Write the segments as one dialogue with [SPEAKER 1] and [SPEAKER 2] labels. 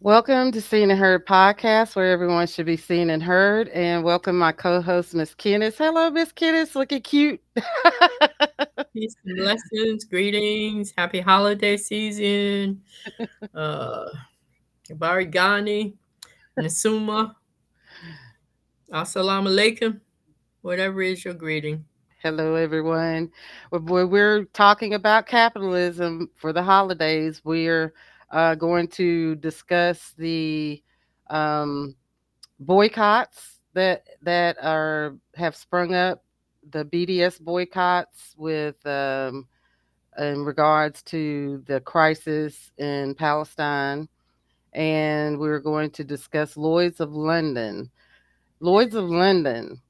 [SPEAKER 1] Welcome to Seen and Heard podcast, where everyone should be seen and heard. And welcome my co-host, Miss Kenneth. Hello, Miss Kenneth, looking cute.
[SPEAKER 2] Peace and blessings, greetings, happy holiday season, uh, Barigani, Nasuma, Assalamu alaikum, whatever is your greeting.
[SPEAKER 1] Hello, everyone. We're talking about capitalism for the holidays. We're going to discuss the um, boycotts that are have sprung up, the BDS boycotts with in regards to the crisis in Palestine, and we're going to discuss Lloyd's of London. Lloyd's of London.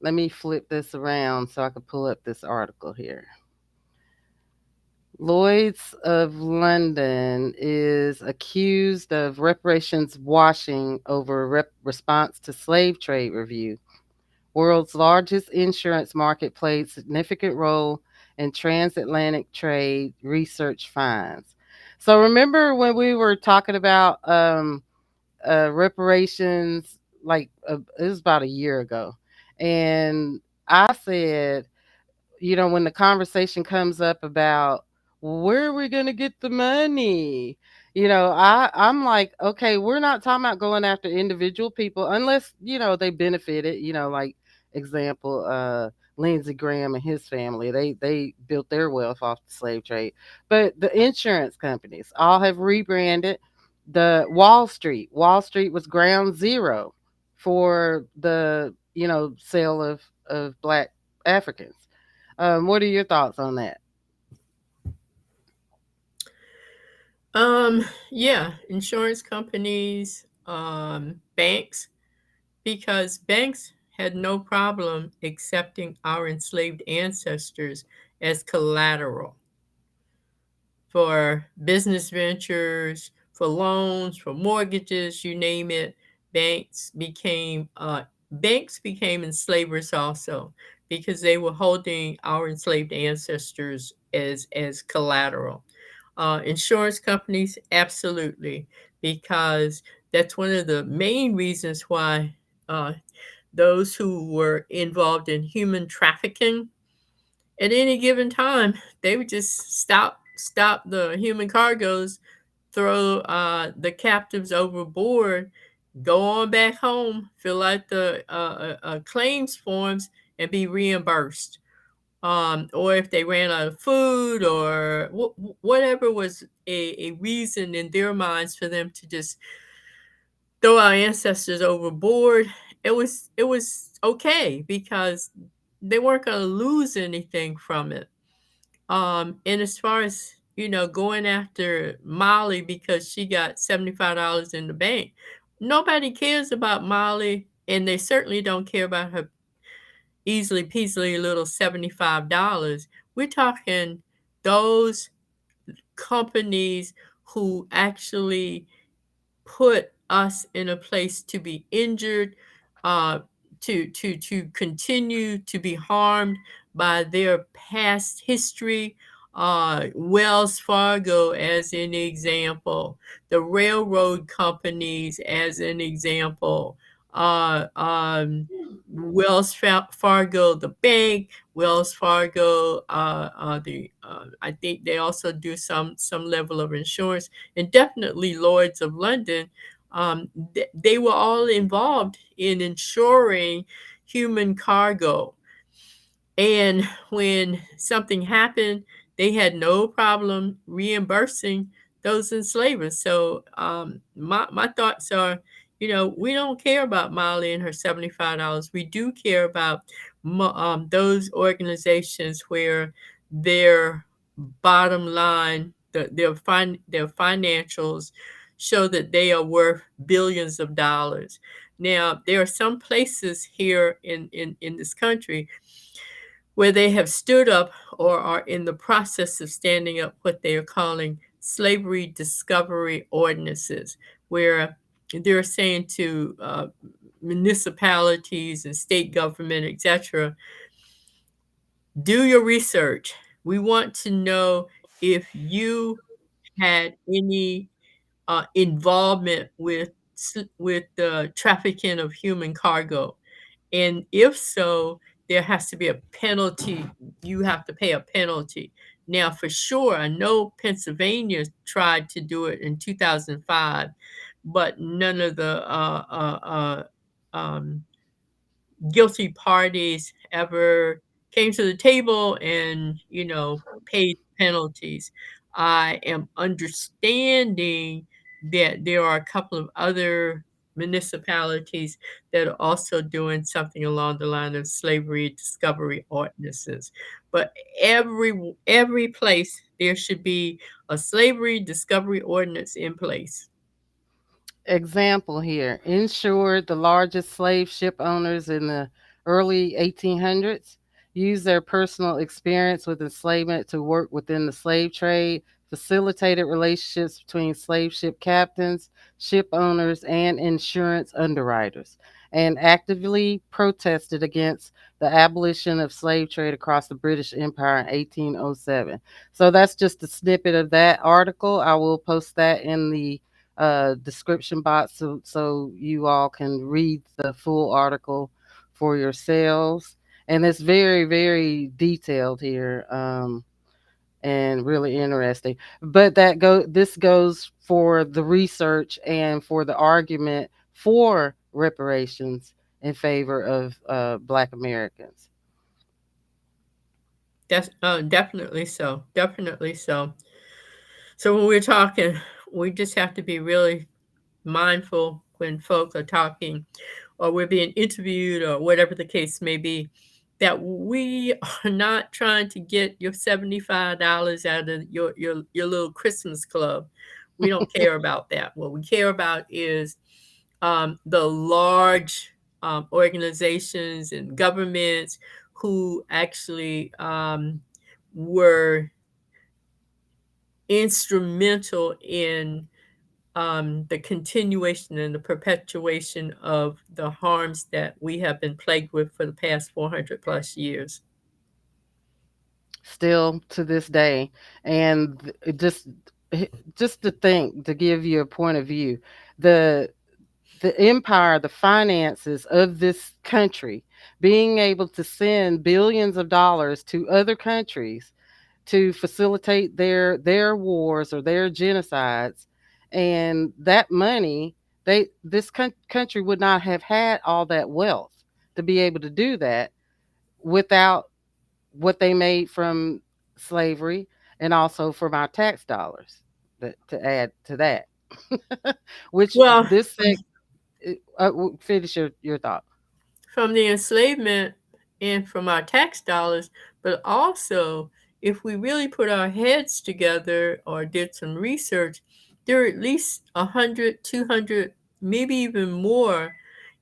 [SPEAKER 1] Let me flip this around so I can pull up this article here. Lloyd's of London is accused of reparations washing over response to slave trade review. World's largest insurance market played significant role in transatlantic trade, research finds. So remember when we were talking about reparations, like it was about a year ago, and I said, when the conversation comes up about, "Well, where are we going to get the money?" I'm like, okay, we're not talking about going after individual people unless, they benefited, like example, Lindsey Graham and his family, they built their wealth off the slave trade. But the insurance companies all have rebranded. The Wall Street was ground zero for the, sale of black Africans. What are your thoughts on that?
[SPEAKER 2] Yeah, insurance companies, banks, because banks had no problem accepting our enslaved ancestors as collateral for business ventures, for loans, for mortgages, you name it. Banks became banks became enslavers also because they were holding our enslaved ancestors as collateral. Insurance companies, absolutely, because that's one of the main reasons why uh, those who were involved in human trafficking at any given time, they would just stop the human cargoes, throw the captives overboard, go on back home, fill out the claims forms, and be reimbursed. Or if they ran out of food or whatever was a reason in their minds for them to just throw our ancestors overboard, it was okay because they weren't going to lose anything from it. And as far as going after Molly because she got $75 in the bank, nobody cares about Molly, and they certainly don't care about her easily peasily little $75. We're talking those companies who actually put us in a place to be injured, uh, to continue to be harmed by their past history. Wells Fargo, as an example, the railroad companies, as an example, uh, um, Fargo, the bank, Wells Fargo, I think they also do some level of insurance, and definitely Lloyd's of London. They were all involved in insuring human cargo. And when something happened, they had no problem reimbursing those enslavers. So my thoughts are, we don't care about Molly and her $75. We do care about those organizations where their bottom line, their financials show that they are worth billions of dollars. Now, there are some places here in this country where they have stood up or are in the process of standing up what they are calling slavery discovery ordinances, where they're saying to municipalities and state government, etc., do your research. We want to know if you had any involvement with the trafficking of human cargo? And if so, there has to be a penalty. You have to pay a penalty. Now, for sure, I know Pennsylvania tried to do it in 2005, but none of the um, guilty parties ever came to the table and, paid penalties. I am understanding that there are a couple of other municipalities that are also doing something along the line of slavery discovery ordinances. But every place there should be a slavery discovery ordinance in place.
[SPEAKER 1] Example here: insured, the largest slave ship owners in the early 1800s used their personal experience with enslavement to work within the slave trade, facilitated relationships between slave ship captains, ship owners, and insurance underwriters, and actively protested against the abolition of slave trade across the British Empire in 1807. So that's just a snippet of that article. I will post that in the description box so you all can read the full article for yourselves. And it's very, very detailed here, and really interesting. But this goes for the research and for the argument for reparations in favor of Black Americans.
[SPEAKER 2] That's definitely so. Definitely so. So when we're talking, we just have to be really mindful when folks are talking or we're being interviewed or whatever the case may be, that we are not trying to get your $75 out of your little Christmas club. We don't care about that. What we care about is the large organizations and governments who actually were instrumental in the continuation and the perpetuation of the harms that we have been plagued with for the past 400 plus years.
[SPEAKER 1] Still to this day. And just to think, to give you a point of view, the empire, the finances of this country, being able to send billions of dollars to other countries to facilitate their wars or their genocides, and that money, this country would not have had all that wealth to be able to do that without what they made from slavery, and also from our tax dollars, to add to that. Which
[SPEAKER 2] Well,
[SPEAKER 1] this finish your thought.
[SPEAKER 2] from the enslavement and from our tax dollars, but also if we really put our heads together or did some research, there are at least 100, 200, maybe even more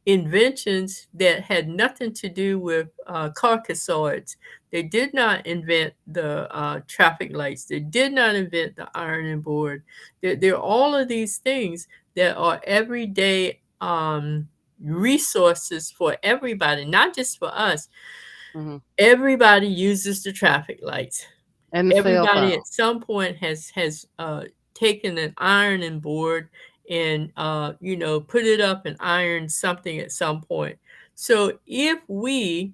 [SPEAKER 2] inventions that had nothing to do with Caucasoids. They did not invent the traffic lights. They did not invent the ironing board. There are all of these things that are everyday resources for everybody, not just for us.
[SPEAKER 1] Hmm.
[SPEAKER 2] Everybody uses the traffic lights.
[SPEAKER 1] And the cell
[SPEAKER 2] Everybody
[SPEAKER 1] phone.
[SPEAKER 2] at some point has taken an ironing board and put it up and ironed something at some point. So if we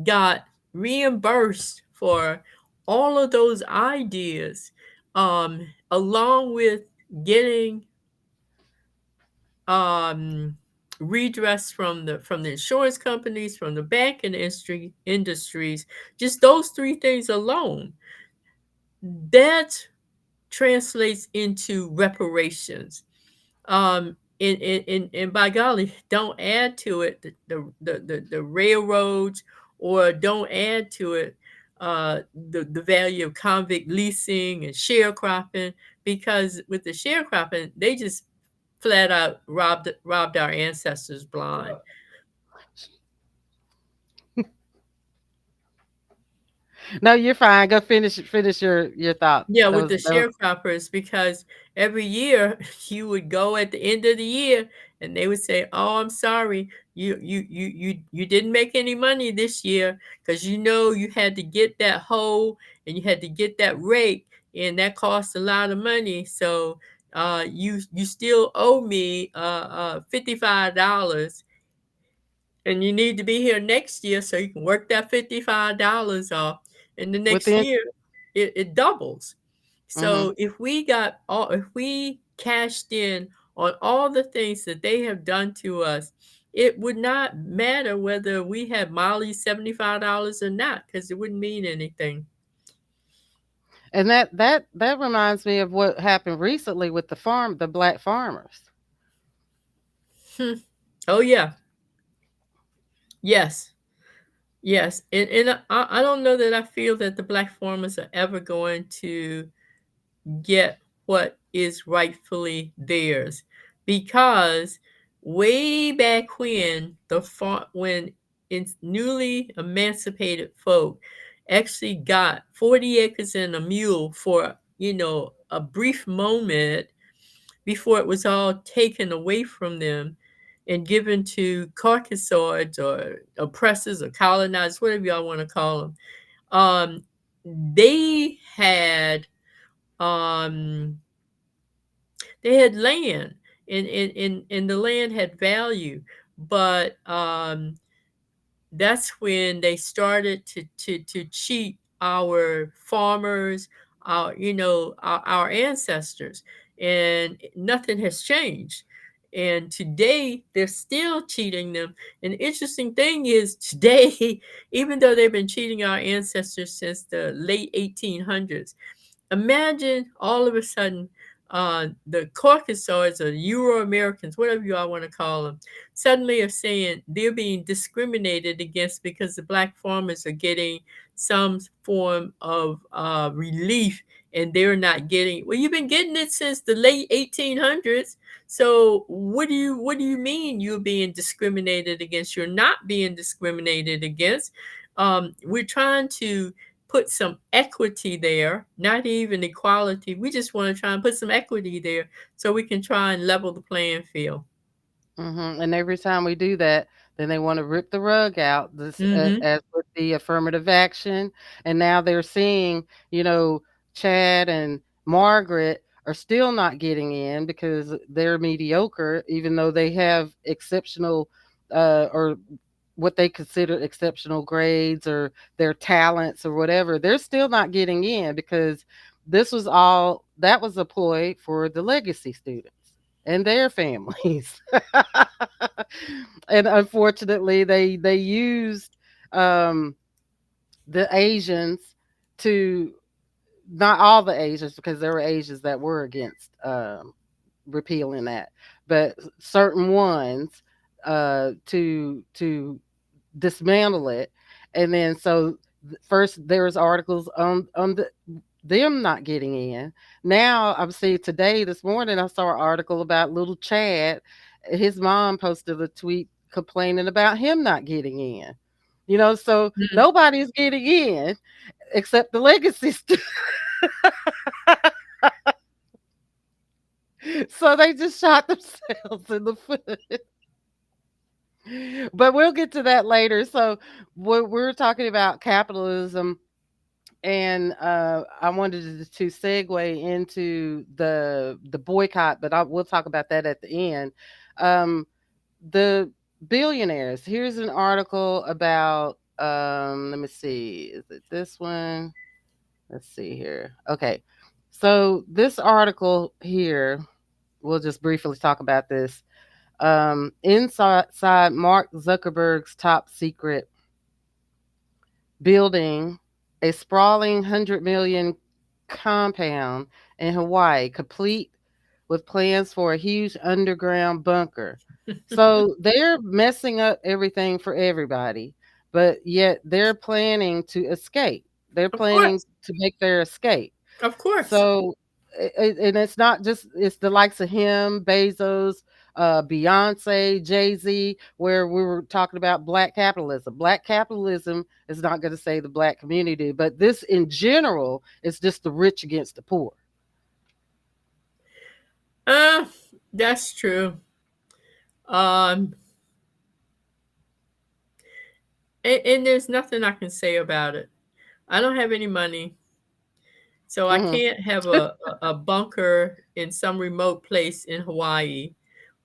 [SPEAKER 2] got reimbursed for all of those ideas, along with getting um, redress from the insurance companies, from the banking industries, just those three things alone, that translates into reparations. And by golly, don't add to it the railroads, or don't add to it the value of convict leasing and sharecropping, because with the sharecropping, they just flat out robbed our ancestors blind.
[SPEAKER 1] No, you're fine. Go finish your thought.
[SPEAKER 2] Yeah, with
[SPEAKER 1] Those
[SPEAKER 2] the
[SPEAKER 1] those
[SPEAKER 2] sharecroppers, because every year you would go at the end of the year and they would say, "Oh, I'm sorry, you didn't make any money this year because you had to get that hoe and you had to get that rake, and that cost a lot of money. So you still owe me $55, and you need to be here next year so you can work that $55 off. And the next
[SPEAKER 1] Within.
[SPEAKER 2] year, it doubles.
[SPEAKER 1] Hmm.
[SPEAKER 2] So if we cashed in on all the things that they have done to us, it would not matter whether we had Molly's $75 or not, because it wouldn't mean anything.
[SPEAKER 1] And that reminds me of what happened recently with the black farmers.
[SPEAKER 2] Hmm. Oh yeah, yes, yes. And I don't know that I feel that the black farmers are ever going to get what is rightfully theirs, because way back when newly emancipated folk actually got 40 acres and a mule for a brief moment before it was all taken away from them and given to caucasoids or oppressors or colonizers, whatever y'all want to call them. They had um, they had land, and the land had value, but that's when they started to cheat our farmers, our ancestors, and nothing has changed. And today they're still cheating them. And the interesting thing is today, even though they've been cheating our ancestors since the late 1800s, imagine all of a sudden the Caucasoids or Euro Americans, whatever you all want to call them, suddenly are saying they're being discriminated against because the black farmers are getting some form of relief, and they're not getting. Well, you've been getting it since the late 1800s. So what do you mean you're being discriminated against? You're not being discriminated against. We're trying to put some equity there, not even equality. We just want to try and put some equity there so we can try and level the playing field.
[SPEAKER 1] And every time we do that, then they want to rip the rug out. This,
[SPEAKER 2] Mm-hmm.
[SPEAKER 1] as with the affirmative action, and now they're seeing, you know, Chad and Margaret are still not getting in because they're mediocre, even though they have exceptional, or what they consider exceptional grades or their talents or whatever. They're still not getting in because that was a ploy for the legacy students and their families. And unfortunately, they used um, the Asians to, not all the Asians, because there were Asians that were against repealing that, but certain ones, to dismantle it. And then so first there was articles on them not getting in. Now I'm seeing today, this morning, I saw an article about little Chad. His mom posted a tweet complaining about him not getting in. So nobody's getting in except the legacy so they just shot themselves in the foot. But we'll get to that later. So we're talking about capitalism, and I wanted to segue into the boycott, but we'll talk about that at the end. The billionaires. Here's an article about. Let me see. Is it this one? Let's see here. Okay, so this article here. We'll just briefly talk about this. Inside Mark Zuckerberg's top secret building, a sprawling 100 million compound in Hawaii, complete with plans for a huge underground bunker. So they're messing up everything for everybody, but yet they're planning to escape. They're
[SPEAKER 2] Of
[SPEAKER 1] planning
[SPEAKER 2] course.
[SPEAKER 1] to make their escape.
[SPEAKER 2] Of course.
[SPEAKER 1] So, and it's not just, it's the likes of him, Bezos, Beyonce, Jay Z, where we were talking about black capitalism. Black capitalism is not going to save the black community, but this in general is just the rich against the poor.
[SPEAKER 2] Uh, that's true. Um, and there's nothing I can say about it. I don't have any money. So I
[SPEAKER 1] Hmm.
[SPEAKER 2] can't have a bunker in some remote place in Hawaii,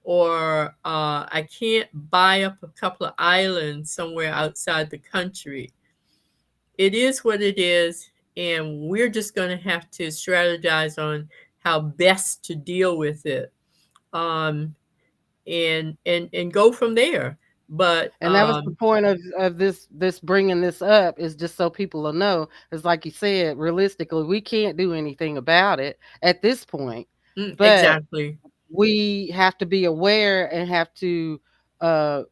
[SPEAKER 2] or I can't buy up a couple of islands somewhere outside the country. It is what it is, and we're just going to have to strategize on how best to deal with it, um, and go from there. But
[SPEAKER 1] And that was the point of this bringing this up, is just so people will know. It's like you said, realistically, we can't do anything about it at this point, but
[SPEAKER 2] exactly,
[SPEAKER 1] we have to be aware and have to uh,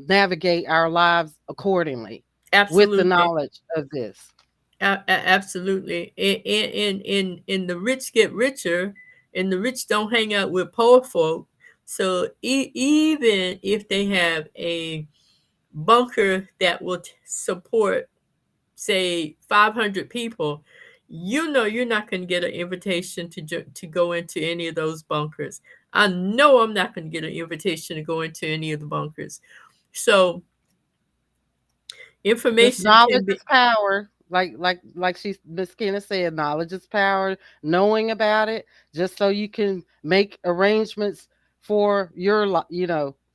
[SPEAKER 1] navigate our lives accordingly with the
[SPEAKER 2] absolutely.
[SPEAKER 1] knowledge of this.
[SPEAKER 2] Absolutely. And the rich get richer, and the rich don't hang out with poor folk. So even if they have a bunker that will support, say, 500 people, you know you're not going to get an invitation to go into any of those bunkers. I know I'm not going to get an invitation to go into any of the bunkers. So
[SPEAKER 1] Just
[SPEAKER 2] information
[SPEAKER 1] knowledge
[SPEAKER 2] can be
[SPEAKER 1] is power. Miss Kenna said, knowledge is power. Knowing about it, just so you can make arrangements for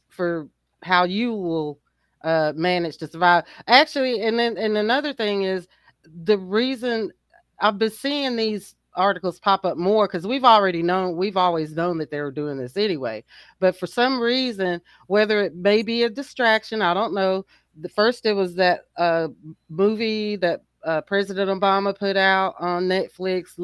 [SPEAKER 1] for how you will manage to survive. Actually, and another thing is the reason I've been seeing these articles pop up more, because we've always known that they were doing this anyway. But for some reason, whether it may be a distraction, I don't know. The first, it was that movie that President Obama put out on Netflix.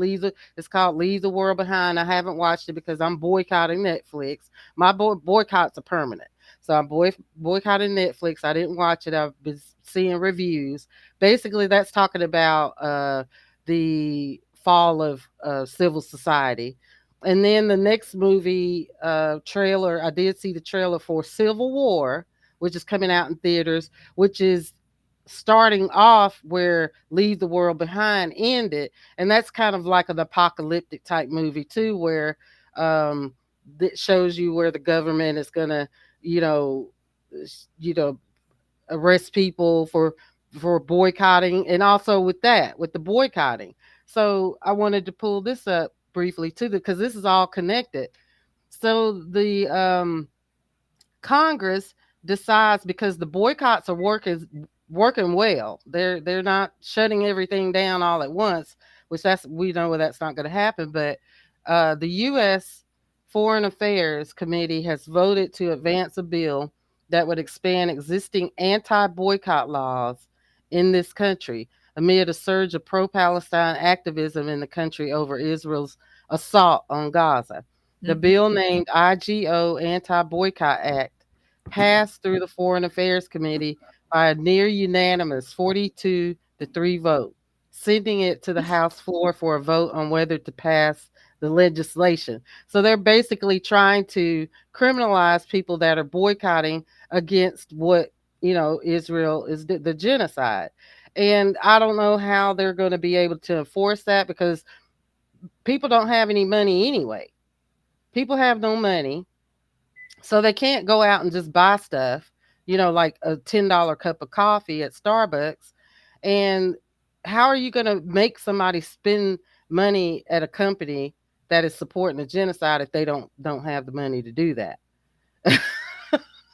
[SPEAKER 1] It's called Leave the World Behind. I haven't watched it because I'm boycotting Netflix. My boycotts are permanent, so I'm boycotting Netflix. I didn't watch it. I've been seeing reviews. Basically, that's talking about the fall of civil society. And then the next movie trailer, I did see the trailer for Civil War, which is coming out in theaters, which is starting off where Leave the World Behind ended. And that's kind of like an apocalyptic type movie too, where that shows you where the government is gonna, you know, you know, arrest people for boycotting, and also with the boycotting. So I wanted to pull this up briefly too, because this is all connected. So the Congress decides, because the boycotts are working well. They're not shutting everything down all at once, which that's we know that's not going to happen. But the U.S. Foreign Affairs Committee has voted to advance a bill that would expand existing anti-boycott laws in this country amid a surge of pro-Palestine activism in the country over Israel's assault on Gaza. The
[SPEAKER 2] mhm.
[SPEAKER 1] bill, named IGO Anti Boycott Act, passed through the Foreign Affairs Committee by a near unanimous 42 to 3 vote, sending it to the House floor for a vote on whether to pass the legislation. So they're basically trying to criminalize people that are boycotting against what, Israel is the genocide. And I don't know how they're going to be able to enforce that, because people don't have any money anyway. People have no money, so they can't go out and just buy stuff, like a $10 cup of coffee at Starbucks. And how are you going to make somebody spend money at a company that is supporting a genocide if they don't have the money to do that?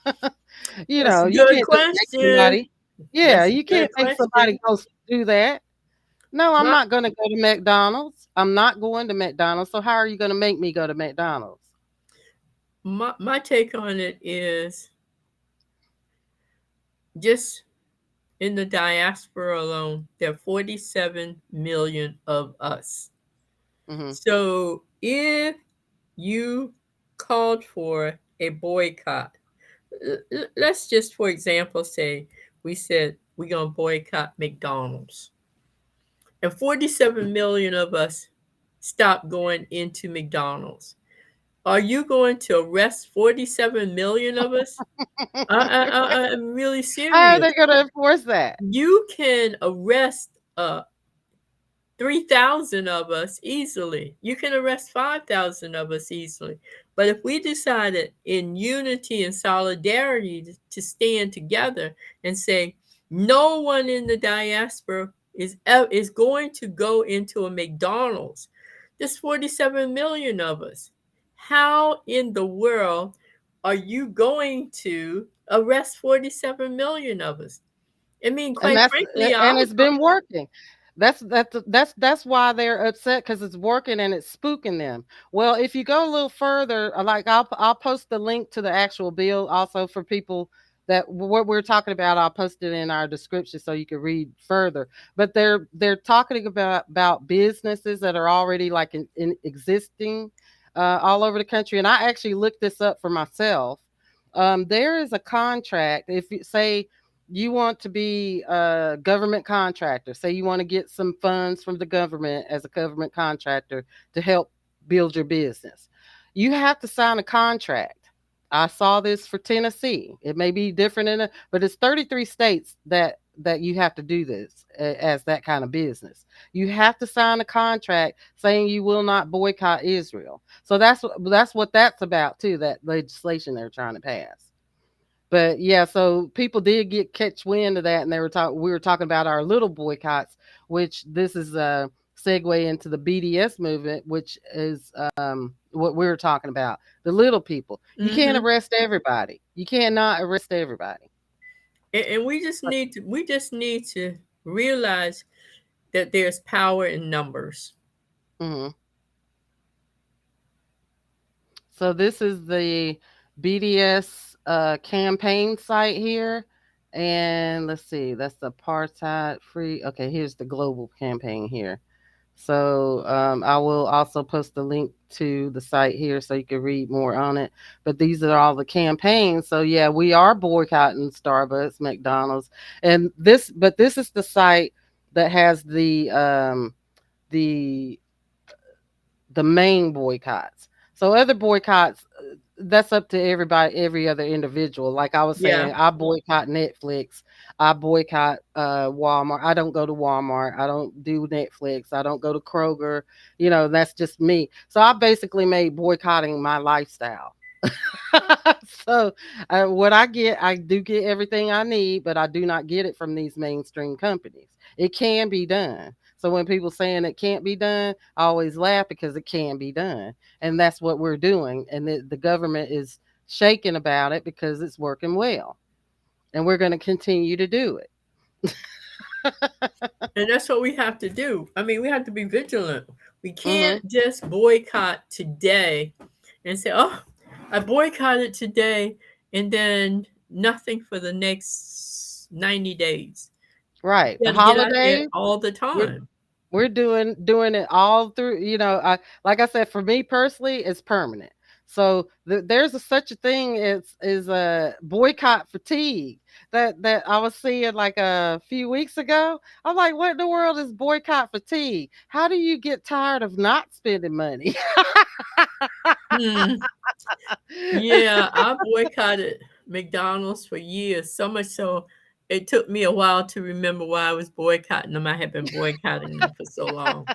[SPEAKER 2] That's a
[SPEAKER 1] You
[SPEAKER 2] good
[SPEAKER 1] can't just make
[SPEAKER 2] question.
[SPEAKER 1] somebody. Yeah,
[SPEAKER 2] That's a
[SPEAKER 1] you
[SPEAKER 2] good
[SPEAKER 1] can't make somebody
[SPEAKER 2] question.
[SPEAKER 1] go do that. No, I'm
[SPEAKER 2] My
[SPEAKER 1] not going to go to McDonald's. I'm not going to McDonald's. So how are you going to make me go to McDonald's?
[SPEAKER 2] my take on it is, just in the diaspora alone, there are 47 million of us.
[SPEAKER 1] Hmm.
[SPEAKER 2] So if you called for a boycott, let's just, for example, say we said we're going to boycott McDonald's, and 47 million of us stop going into McDonald's. Are you going to arrest 47 million of us? I'm really
[SPEAKER 1] How are
[SPEAKER 2] serious.
[SPEAKER 1] they going to enforce that?
[SPEAKER 2] You can arrest 3,000 of us easily. You can arrest 5,000 of us easily. But if we decided in unity and solidarity to stand together and say, no one in the diaspora is going to go into a McDonald's. There's 47 million of us. How in the world are you going to arrest 47 million of us? I mean,
[SPEAKER 1] And
[SPEAKER 2] quite
[SPEAKER 1] that's
[SPEAKER 2] frankly, I
[SPEAKER 1] and
[SPEAKER 2] was
[SPEAKER 1] it's been working. That's why they're upset because it's working and it's spooking them. Well, if you go a little further, like I'll post the link to the actual bill also for people that what we're talking about. I'll post it in our description so you can read further. But they're talking about businesses that are already like in existing all over the country. And I actually looked this up for myself. There is a contract. If you say you want to be a government contractor, say you want to get some funds from the government as a government contractor to help build your business, you have to sign a contract. I saw this for Tennessee. It may be different but it's 33 states that you have to do this as that kind of business. You have to sign a contract saying you will not boycott Israel. So that's what that's about too, that legislation they're trying to pass. But yeah, so people did get catch wind of that, and they were talking. We were talking about our little boycotts, which this is a segue into the BDS movement, which is what we were talking about. The little people. You can't
[SPEAKER 2] hmm
[SPEAKER 1] arrest everybody. You cannot arrest everybody.
[SPEAKER 2] and we just need to realize that there's power in numbers.
[SPEAKER 1] Hmm. So this is the BDS campaign site here. And let's see, that's the apartheid free. Okay, here's the global campaign here. So I will also post the link to the site here so you can read more on it. But these are all the campaigns. So yeah, we are boycotting Starbucks, McDonald's, and this is the site that has the the main boycotts. So other boycotts, that's up to everybody, every other individual. Like I was
[SPEAKER 2] Yeah.
[SPEAKER 1] saying, I boycott Netflix. I boycott Walmart. I don't go to Walmart. I don't do Netflix. I don't go to Kroger. That's just me. So I basically made boycotting my lifestyle. So what I do get everything I need, but I do not get it from these mainstream companies. It can be done. So when people saying it can't be done, I always laugh because it can be done, and that's what we're doing. And the government is shaking about it because it's working well, and we're going to continue to do it.
[SPEAKER 2] And that's what we have to do. I mean, we have to be vigilant. We can't
[SPEAKER 1] Hmm.
[SPEAKER 2] just boycott today and say, oh, I boycotted today and then nothing for the next 90 days.
[SPEAKER 1] Right.
[SPEAKER 2] You
[SPEAKER 1] The
[SPEAKER 2] got to get out there
[SPEAKER 1] holidays.
[SPEAKER 2] all the
[SPEAKER 1] We're
[SPEAKER 2] time.
[SPEAKER 1] we're doing it all through. Like I said, for me personally, it's permanent. So there's such a thing as a boycott fatigue that I was seeing like a few weeks ago. I'm like, what in the world is boycott fatigue? How do you get tired of not spending money?
[SPEAKER 2] Hmm. Yeah, I boycotted McDonald's for years, so much so it took me a while to remember why I was boycotting them. I had been boycotting them for so long.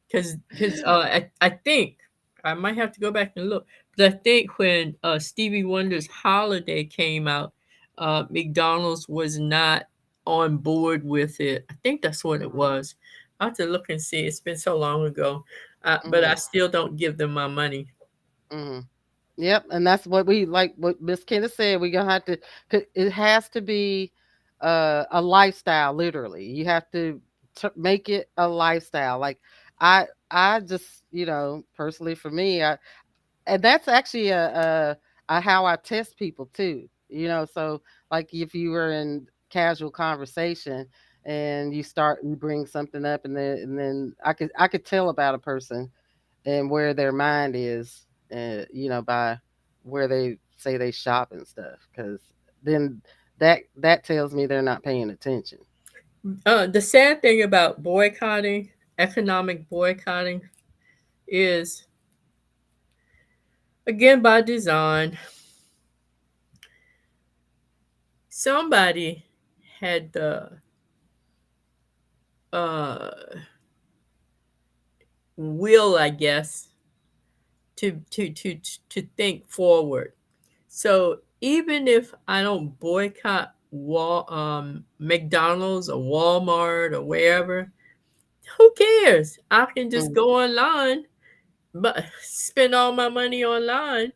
[SPEAKER 2] Because I think I might have to go back and look, but I think when Stevie Wonder's Holiday came out, McDonald's was not on board with it. I think that's what it
[SPEAKER 1] Mhm,
[SPEAKER 2] was. I have to look and see. It's been so long ago, but I
[SPEAKER 1] mhm,
[SPEAKER 2] still don't give them my money.
[SPEAKER 1] mhm. Yep, and that's what we like. What Miss Kenneth said, we gonna have to. It has to be a lifestyle. Literally, you have to make it a lifestyle. Like I just personally for me, and that's actually a how I test people too. So like if you were in casual conversation and you bring something up, and then I could tell about a person and where their mind is, by where they say they shop and stuff, because then that tells me they're not paying attention.
[SPEAKER 2] The sad thing about boycotting, economic boycotting, is again by design. Somebody had the uh, will, I guess, to think forward. So even if I don't boycott McDonald's or Walmart or wherever, who cares? I can just
[SPEAKER 1] Mm.
[SPEAKER 2] go online, but spend all my money online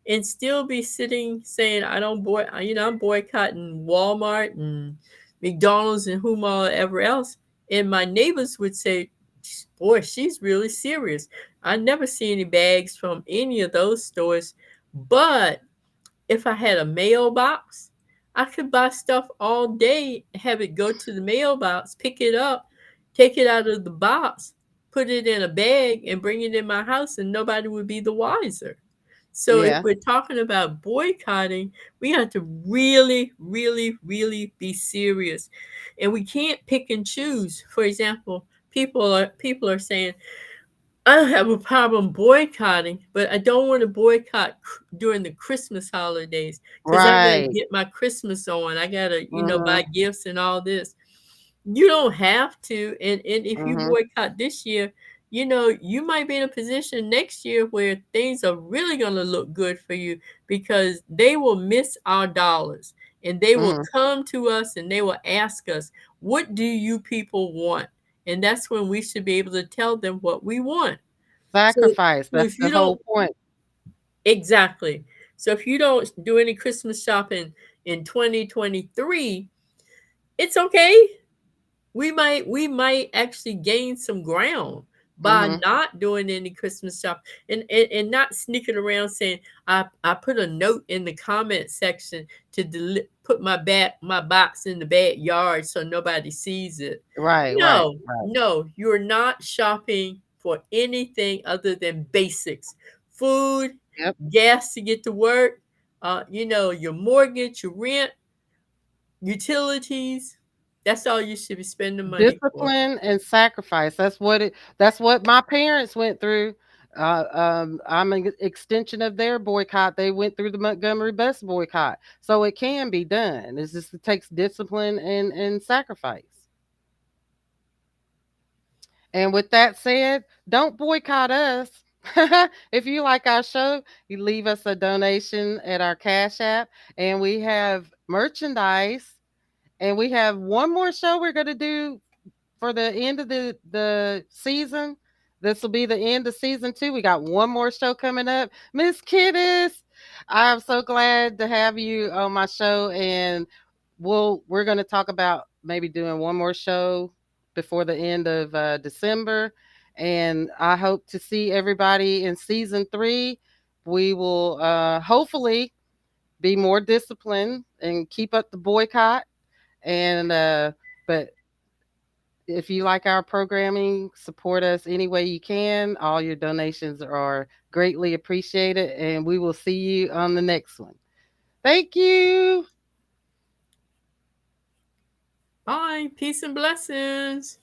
[SPEAKER 2] and still be sitting saying I don't I'm boycotting Walmart and McDonald's and whomever else. And my neighbors would say, "Boy, she's really serious." I never see any bags from any of those stores, but if I had a mailbox, I could buy stuff all day, have it go to the mailbox, pick it up, take it out of the box, put it in a bag, and bring it in my house, and nobody would be the wiser. So if
[SPEAKER 1] Yeah.
[SPEAKER 2] we're talking about boycotting, we have to really, really, really be serious. And we can't pick and choose. For example, people are saying, I don't have a problem boycotting, but I don't want to boycott during the Christmas holidays because I got to
[SPEAKER 1] Right.
[SPEAKER 2] get my Christmas on. I got to, buy
[SPEAKER 1] Mhm.
[SPEAKER 2] gifts and all this. You don't have to. And if you
[SPEAKER 1] Mhm.
[SPEAKER 2] boycott this year, you might be in a position next year where things are really going to look good for you because they will miss our dollars and they will
[SPEAKER 1] Mhm.
[SPEAKER 2] come to us and they will ask us, what do you people want? And that's when we should be able to tell them what we want. So,
[SPEAKER 1] Sacrifice.
[SPEAKER 2] so
[SPEAKER 1] That's
[SPEAKER 2] if
[SPEAKER 1] the
[SPEAKER 2] you
[SPEAKER 1] whole
[SPEAKER 2] don't
[SPEAKER 1] point.
[SPEAKER 2] exactly, so if you don't do any Christmas shopping in 2023, it's okay. We might actually gain some ground by
[SPEAKER 1] Mhm.
[SPEAKER 2] not doing any Christmas shop and not sneaking around saying I put a note in the comment section to put my box in the backyard so nobody sees it.
[SPEAKER 1] Right, right,
[SPEAKER 2] No,
[SPEAKER 1] right.
[SPEAKER 2] no, you're not shopping for anything other than basics. Food,
[SPEAKER 1] Yep.
[SPEAKER 2] gas to get to work, your mortgage, your rent, utilities. That's all you should be spending money for.
[SPEAKER 1] Discipline and sacrifice. That's what my parents went through. I'm an extension of their boycott. They went through the Montgomery bus boycott. So it can be done. It takes discipline and sacrifice. And with that said, don't boycott us. If you like our show, you leave us a donation at our Cash App, and we have merchandise. And we have one more show we're going to do for the end of the season. This will be the end of season 2. We got one more show coming up. Miss Kittis, I'm so glad to have you on my show, and we're going to talk about maybe doing one more show before the end of December, and I hope to see everybody in season 3. We will hopefully be more disciplined and keep up the boycott, and but if you like our programming, support us any way you can. All your donations are greatly appreciated, and we will see you on the next one. Thank you.
[SPEAKER 2] Bye. Peace and blessings.